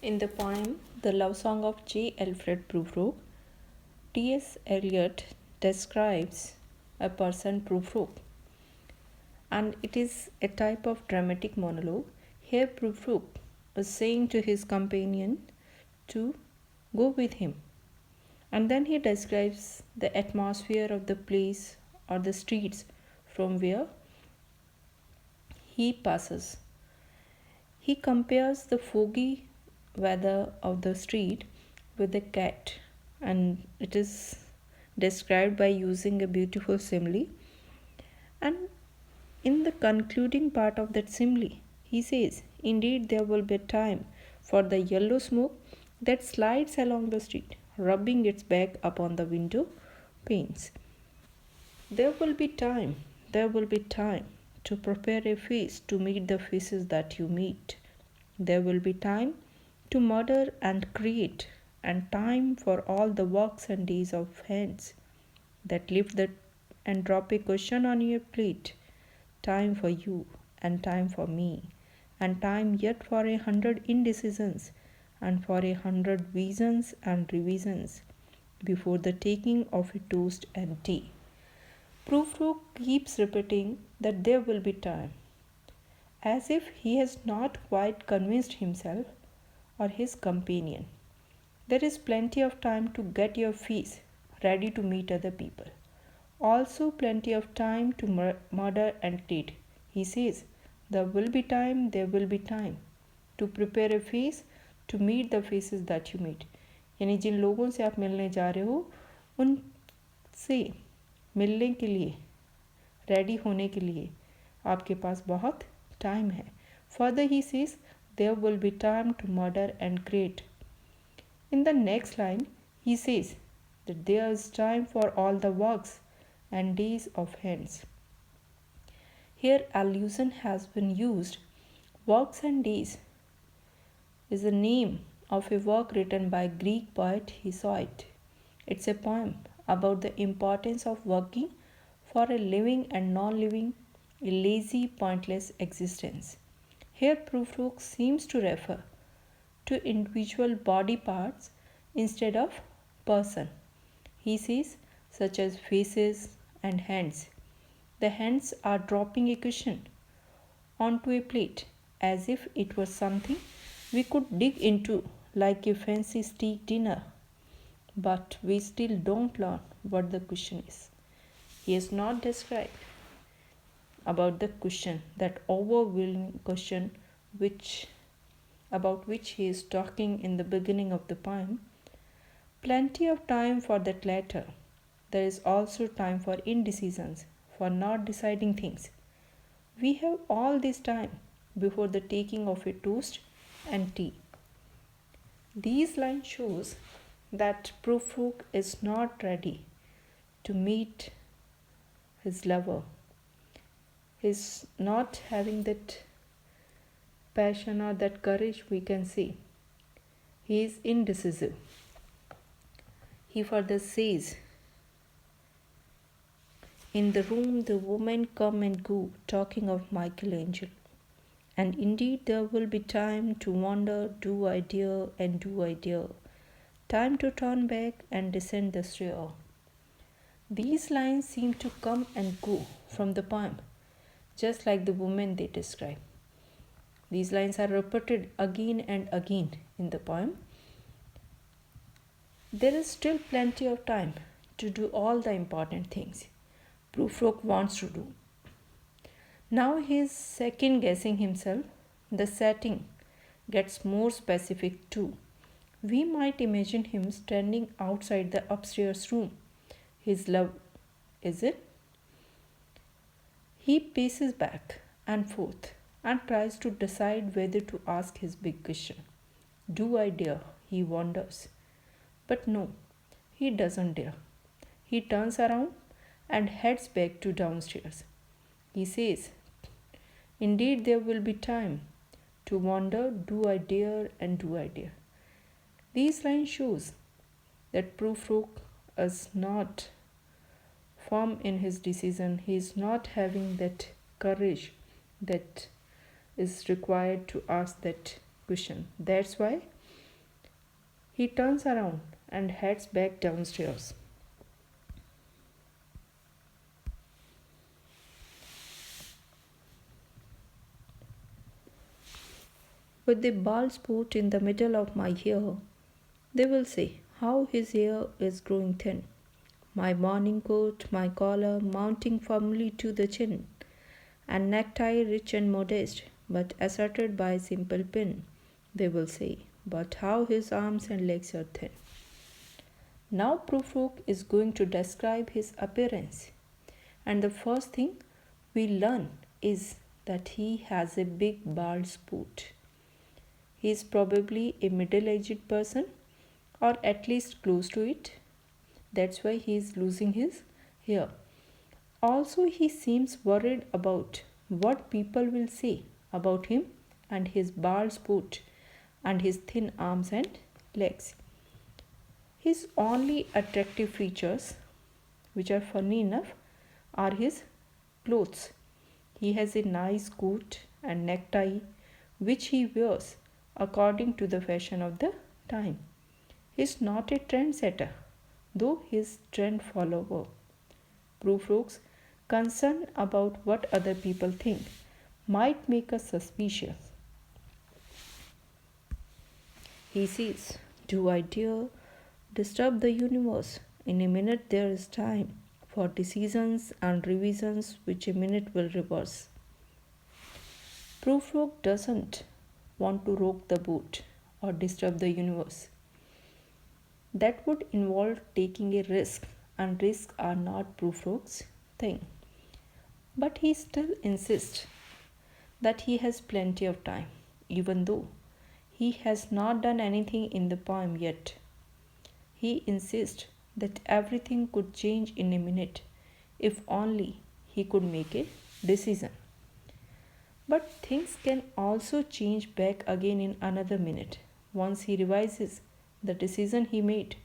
In the poem The Love Song of J. Alfred Prufrock, T.S. Eliot describes a person Prufrock, and it is a type of dramatic monologue. Here Prufrock is saying to his companion to go with him, and then he describes the atmosphere of the place or the streets from where he passes. He compares the foggy weather of the street with a cat, and it is described by using a beautiful simile. And in the concluding part of that simile, he says, "Indeed, there will be time for the yellow smoke that slides along the street, rubbing its back upon the window panes. There will be time to prepare a face to meet the faces that you meet. There will be time to murder and create, and time for all the works and days of hands that lift the and drop a question on your plate. Time for you, and time for me, and time yet for 100 indecisions, and for 100 visions and revisions before the taking of a toast and tea." Prufrock keeps repeating that there will be time, as if he has not quite convinced himself or his companion. There is plenty of time to get your face ready to meet other people. Also, plenty of time to murder and create. He says, there will be time to prepare a face to meet the faces that you meet. यानी जिन लोगों से आप मिलने जा रहे हो उनसे मिलने के लिए, रेडी होने के लिए आपके पास बहुत टाइम है. Further he says, there will be time to murder and create. In the next line, he says that there is time for all the works and days of hands. Here allusion has been used. Works and days is the name of a work written by Greek poet Hesiod. It's a poem about the importance of working for a living and non-living, a lazy, pointless existence. Here Prufrock seems to refer to individual body parts instead of person. He says, such as faces and hands. The hands are dropping a cushion onto a plate as if it was something we could dig into like a fancy steak dinner. But we still don't learn what the cushion is. He has not described about the cushion, that overwhelming cushion about which he is talking in the beginning of the poem. Plenty of time for that latter. There is also time for indecisions, for not deciding things. We have all this time before the taking of a toast and tea. These lines shows that Prufrock is not ready to meet his lover. He is not having that passion or that courage, we can say. He is indecisive. He further says, in the room the women come and go, talking of Michelangelo. And indeed there will be time to wonder, do I dare and do I dare? Time to turn back and descend the stair. These lines seem to come and go from the poem, just like the woman they describe. These lines are repeated again and again in the poem. There is still plenty of time to do all the important things Prufrock wants to do. Now he is second guessing himself. The setting gets more specific too. We might imagine him standing outside the upstairs room. His love, is it? He paces back and forth and tries to decide whether to ask his big question. Do I dare? He wonders. But no, he doesn't dare. He turns around and heads back to downstairs. He says, indeed there will be time to wonder, do I dare and do I dare? These lines shows that Prufrock is not firm in his decision. He is not having that courage that is required to ask that question. That's why He turns around and heads back downstairs. With the bald spot in the middle of my hair, they will say how his hair is growing thin. My morning coat, my collar mounting firmly to the chin, and necktie rich and modest, but asserted by a simple pin. They will say, but how his arms and legs are thin. Now Prufrock is going to describe his appearance, and the first thing we learn is that he has a big bald spot. He is probably a middle-aged person, or at least close to it. That's why he is losing his hair. Also, he seems worried about what people will say about him and his bald spot and his thin arms and legs. His only attractive features, which are funny enough, are his clothes. He has a nice coat and necktie which he wears according to the fashion of the time. He is not a trendsetter, though he is trend follower. Prufrock's concern about what other people think might make us suspicious. He says, do I dare disturb the universe? In a minute there is time for decisions and revisions which a minute will reverse. Prufrock doesn't want to rock the boat or disturb the universe. That would involve taking a risk, and risks are not Prufrock's thing. But he still insists that he has plenty of time, even though he has not done anything in the poem yet. He insists that everything could change in a minute if only he could make a decision. But things can also change back again in another minute once he revises the decision he made.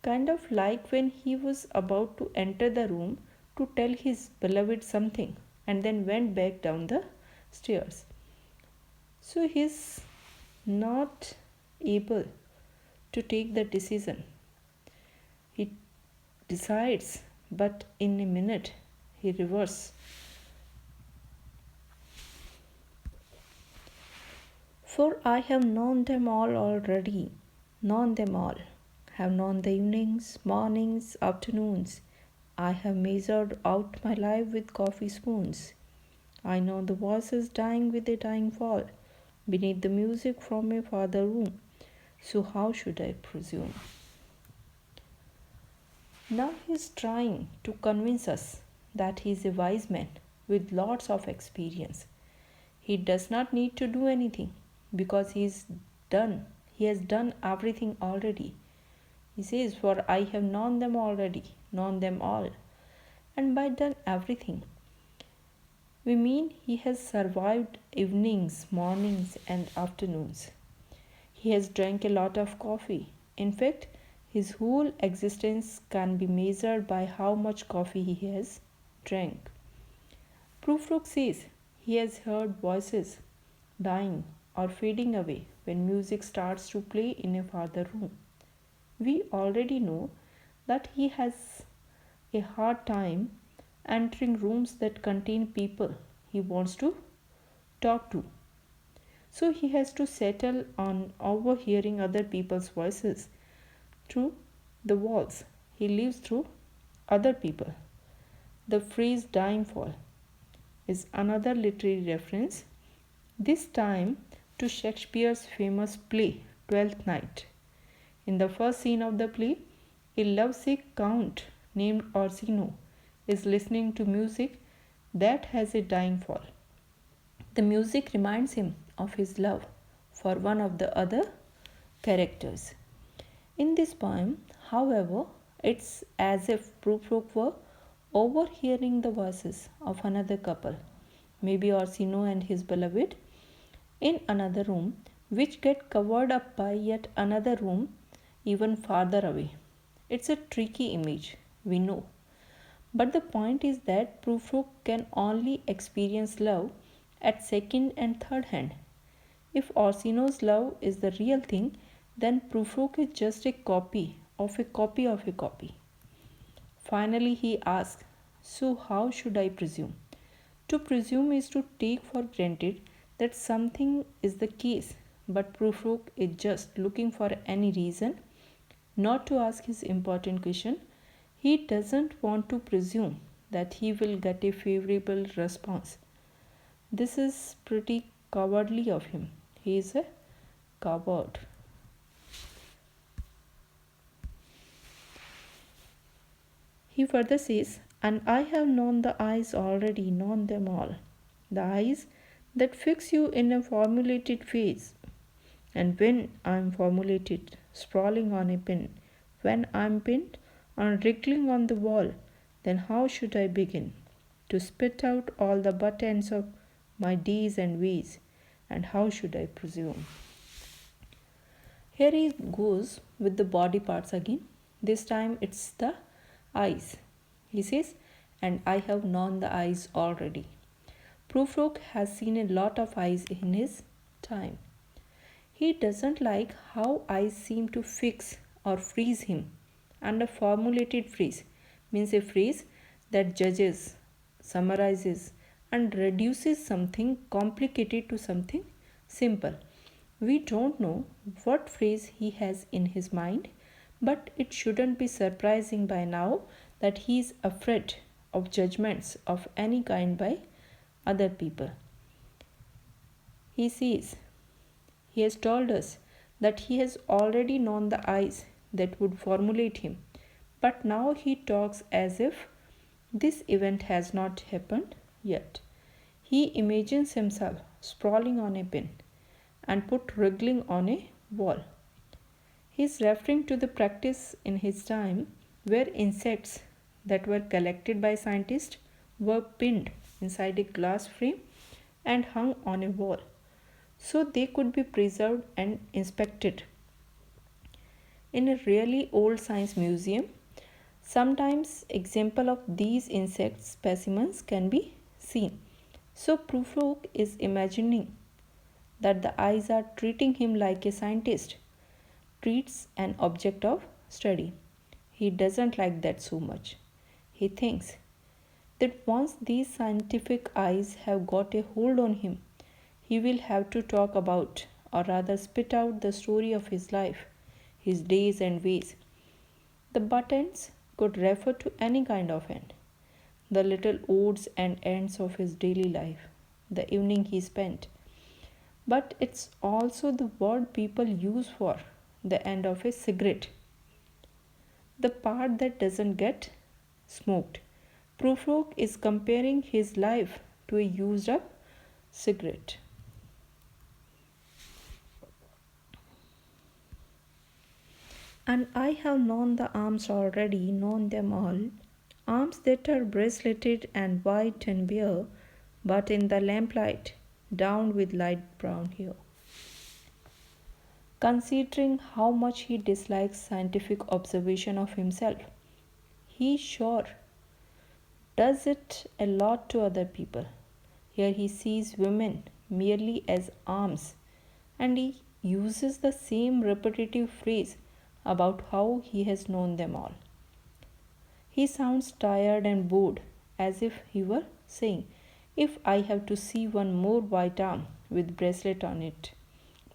Kind of like when he was about to enter the room to tell his beloved something and then went back down the stairs. So he's not able to take the decision. He decides, but in a minute he reverses. For I have known them all already, known them all, have known the evenings, mornings, afternoons. I have measured out my life with coffee spoons. I know the voices dying with a dying fall beneath the music from a farther room. So how should I presume? Now he is trying to convince us that he is a wise man with lots of experience. He does not need to do anything because he has done everything already. He says, for I have known them already, known them all. And by done everything, we mean he has survived evenings, mornings, and afternoons. He has drank a lot of coffee. In fact, his whole existence can be measured by how much coffee he has drank. Prufrock says he has heard voices dying or fading away when music starts to play in a farther room. We already know that he has a hard time entering rooms that contain people he wants to talk to. So he has to settle on overhearing other people's voices through the walls. He lives through other people. The phrase dying fall is another literary reference, this time to Shakespeare's famous play Twelfth Night. In the first scene of the play, a lovesick count named Orsino is listening to music that has a dying fall. The music reminds him of his love for one of the other characters. In this poem, however, it's as if Prufrock were overhearing the voices of another couple, maybe Orsino and his beloved, in another room, which get covered up by yet another room even farther away. It's a tricky image, we know. But the point is that Prufrock can only experience love at second and third hand. If Orsino's love is the real thing, then Prufrock is just a copy of a copy of a copy. Finally, he asks, "So, how should I presume?" To presume is to take for granted that something is the case, but Prufrock is just looking for any reason not to ask his important question. He doesn't want to presume that he will get a favorable response. This is pretty cowardly of him. He is a coward. He further says, "And I have known the eyes already, known them all. The eyes that fix you in a formulated phase. And when I am formulated, sprawling on a pin, when I am pinned and wriggling on the wall, then how should I begin? To spit out all the butt ends of my days and ways, and how should I presume?" Here he goes with the body parts again. This time it's the eyes. He says, "And I have known the eyes already." Prufrock has seen a lot of eyes in his time. He doesn't like how eyes seem to fix or freeze him. And a formulated phrase means a phrase that judges, summarizes, and reduces something complicated to something simple. We don't know what phrase he has in his mind, but it shouldn't be surprising by now that he is afraid of judgments of any kind by other people. He says, he has told us that he has already known the eyes that would formulate him, but now he talks as if this event has not happened yet. He imagines himself sprawling on a pin and put wriggling on a wall. He is referring to the practice in his time where insects that were collected by scientists were pinned inside a glass frame and hung on a wall so they could be preserved and inspected. In a really old science museum, sometimes example of these insect specimens can be seen. So Prufrock is imagining that the eyes are treating him like a scientist treats an object of study. He doesn't like that so much. He thinks that once these scientific eyes have got a hold on him, he will have to talk about, or rather spit out, the story of his life, his days and ways. The buttons could refer to any kind of end, the little odds and ends of his daily life, the evening he spent. But it's also the word people use for the end of a cigarette, the part that doesn't get smoked. Prufrock is comparing his life to a used up cigarette. And I have known the arms already, known them all. Arms that are braceleted and white and bare, but in the lamplight, down with light brown hair. Considering how much he dislikes scientific observation of himself, he sure does it a lot to other people. Here he sees women merely as arms, and he uses the same repetitive phrase about how he has known them all. He sounds tired and bored, as if he were saying, "If I have to see one more white arm with bracelet on it."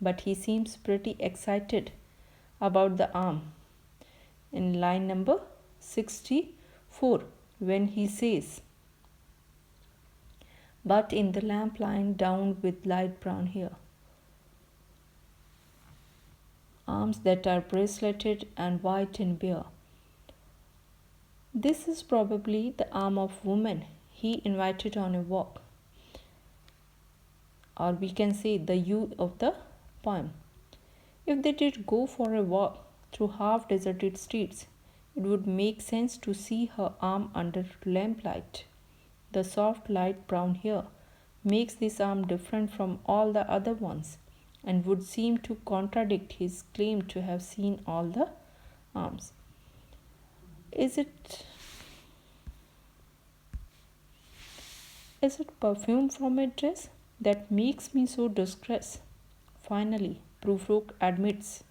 But he seems pretty excited about the arm in line number 64 when he says, "But in the lamp lying down with light brown hair." Arms that are braceleted and white and bare. This is probably the arm of woman he invited on a walk, or we can say the you of the poem. If they did go for a walk through half deserted streets, it would make sense to see her arm under lamplight. The soft light brown hair makes this arm different from all the other ones and would seem to contradict his claim to have seen all the arms. Is it perfume from a dress that makes me so distressed? Finally, Prufrock admits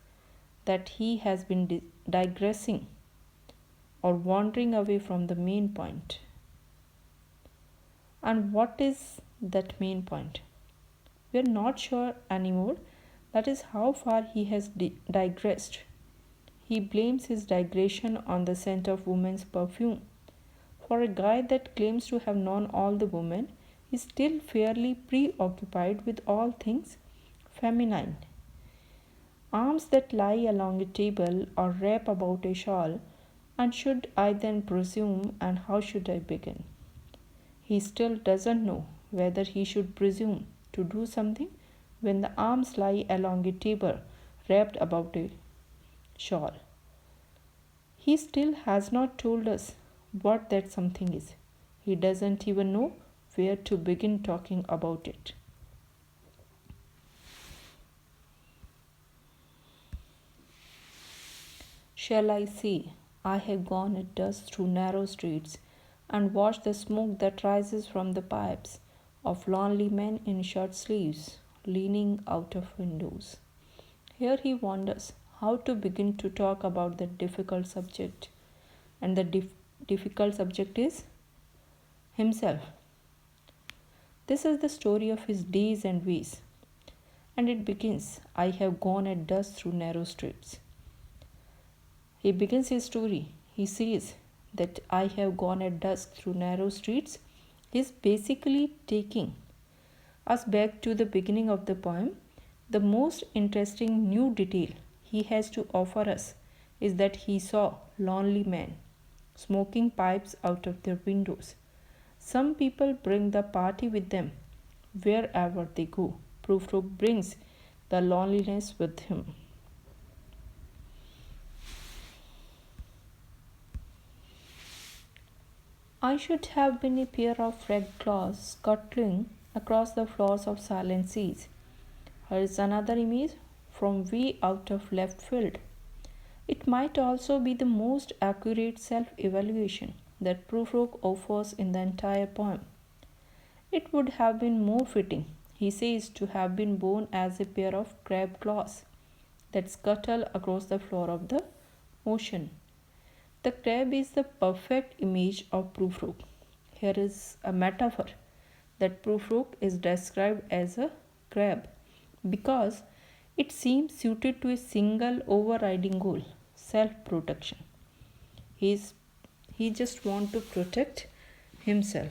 that he has been digressing or wandering away from the main point. And what is that main point? We are not sure anymore. That is how far he has digressed. He blames his digression on the scent of women's perfume. For a guy that claims to have known all the women, is still fairly preoccupied with all things feminine. Arms that lie along a table or wrap about a shawl, and should I then presume, and how should I begin? He still doesn't know whether he should presume to do something when the arms lie along a table wrapped about a shawl. He still has not told us what that something is. He doesn't even know where to begin talking about it. Shall I say, I have gone at dusk through narrow streets and watched the smoke that rises from the pipes of lonely men in shirt sleeves leaning out of windows. Here he wonders how to begin to talk about that difficult subject, and the difficult subject is himself. This is the story of his days and ways, and it begins, I have gone at dusk through narrow streets. He begins his story. He says that I have gone at dusk through narrow streets. He is basically taking us back to the beginning of the poem. The most interesting new detail he has to offer us is that he saw lonely men smoking pipes out of their windows. Some people bring the party with them wherever they go. Prufrock brings the loneliness with him. I should have been a pair of red claws scuttling across the floors of silent seas. Here is another image from way out of left field. It might also be the most accurate self-evaluation that Prufrock offers in the entire poem. It would have been more fitting, he says, to have been born as a pair of crab claws that scuttle across the floor of the ocean. The crab is the perfect image of Prufrock. Here is a metaphor that Prufrock is described as a crab because it seems suited to a single overriding goal, self-protection. He just wants to protect himself.